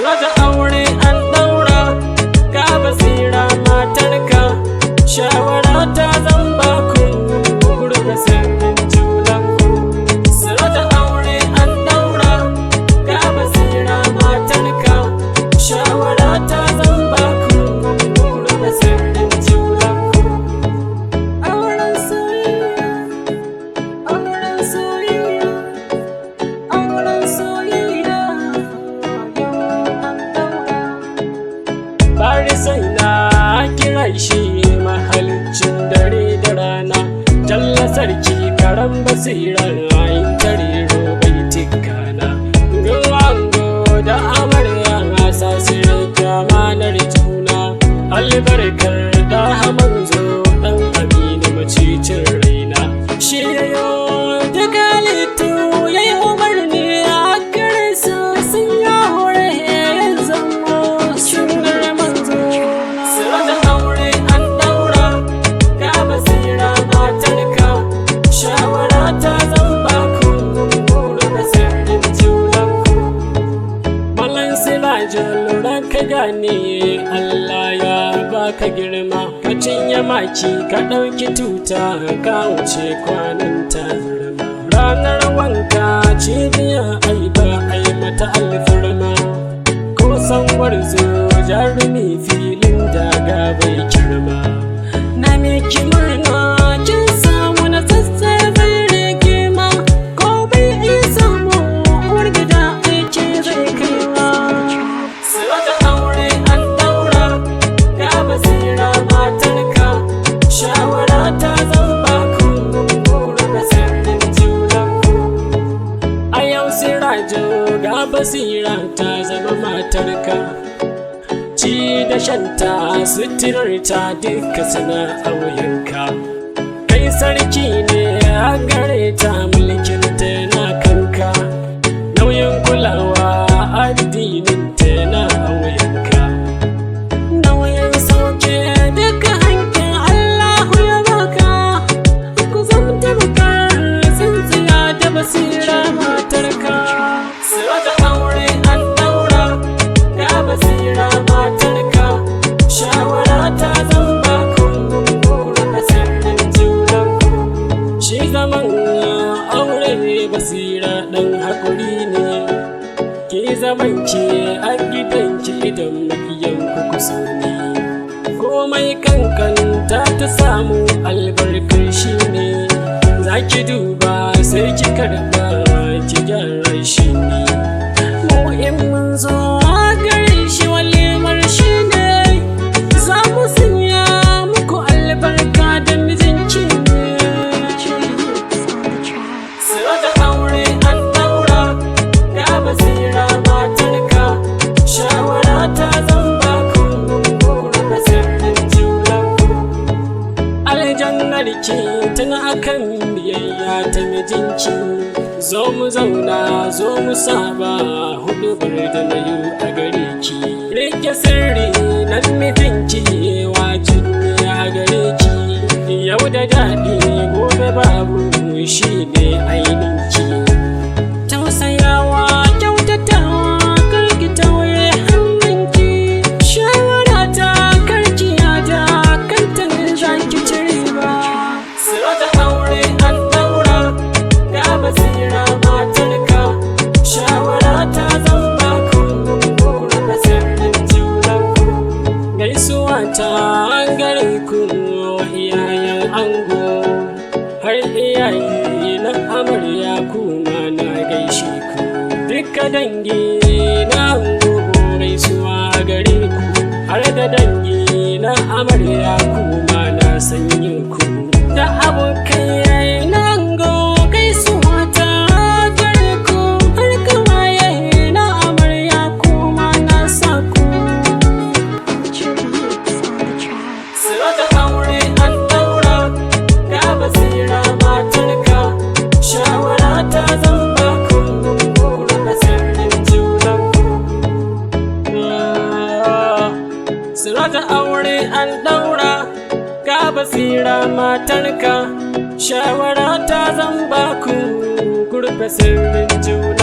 Sirata aure an daura, ga basira matarka. Shawara ta zan baku, gurbe sirrin junanku. Sirata aure an daura, ga basira matarka. Shawara ta zan baku, gurbe sirrin junanku. Auren soyayya, auren soyayya, auren soyayya, yau an daura. Bari sai na kira shi mahalicin dare da rana, jalla sarki karan basirar ayin tarero bai tikana. Ruwango da amarya sasirin jamanar juna, albarkar da manzo dan aminu macicin raina. Shi yayo duk halittu yayi umarni a gare su, sun ya hore ya zama shugar manzo. Sirata aure an daura, ga basira matarka. Shawara ta zan baku, gurbe sirrin junanku. Malan Sirajo lura ka gane, Allah ya baka girma. Ka cinye maki ka ɗauki tuta, ka wuce kwanan tabarma. Ranar wanka cibiya ai ba ai mata alfarma. Ko san warzo jarumi filin daga bai kirma. Na miki murna kin samu na sassaɓar rigima, ko bai iya samu uwar gida aiki zai kaiwa. Sirata aure an daura, ga basira matarka. Shawara ta zan baku, gurbe sirrin junanku. A yau Sirajo ga basira ta zama matarka. Ci da shanta suturarta duka suna a wuyanka. Kai sarki ne a gare ta, mulkin ta na kanka. Nauyin kulawa addinin ta na a wuyanka. Nauyin sauke duka hankin Allahu ya baka. Ku zamta bakar tsintsiya da basira matarka. Sirata aure an daura, ga basira matarka. Shawara ta zan baku, gurbe sirrin junanku. Shi zaman aure basira ɗan haƙuri ne. Ki zaman ki a gidanki idan makiyanku kusa ne. Komai kankanta ta samu albarkar shi ne. Za ki duba sai ki karɓa ki gyara shi ne. Mu in mun zo a gare shi walimar shi ne. Za mu sanya muku albarka da mijinki ne. Sirata aure an daura, ga basira matarka. Shawara ta zan baku, gurbe sirrin junanku. Aljannar ki tana akan biyayya ta mijinki. Zo mu zauna zo mu saba, huɗubar da na yi a gare ki. Rike sirri nan mijinki wajibi ne a gare ki. Yau da daɗi gobe babu, shi ne aininki. Tausayawa kyautatawa karki tauye hannunki. Shawara ta karki yada kanta ne za ki ci riba. Sirata aure an daura, ga basira matarka. Shawara ta zan baku, gurbe sirrin junanku. Gaisuwa ta gare ku iyayen ango, har iyaye na amarya kuma na gaishe ku. Duka dangi na ango gaisuwa gare ku, har da dangi na amarya kuma na sanye ku. Da abokai na ango gaisuwa ta gare ku, har kawaye na amarya kuma na sa ku. Sirata aure an daura, ga basira matarka. Shawara ta zan baku, gurbe sirrin junanku. Sirata aure an daura, ga basira matarka. Shawara ta zan baku, gurbe sirrin junanku.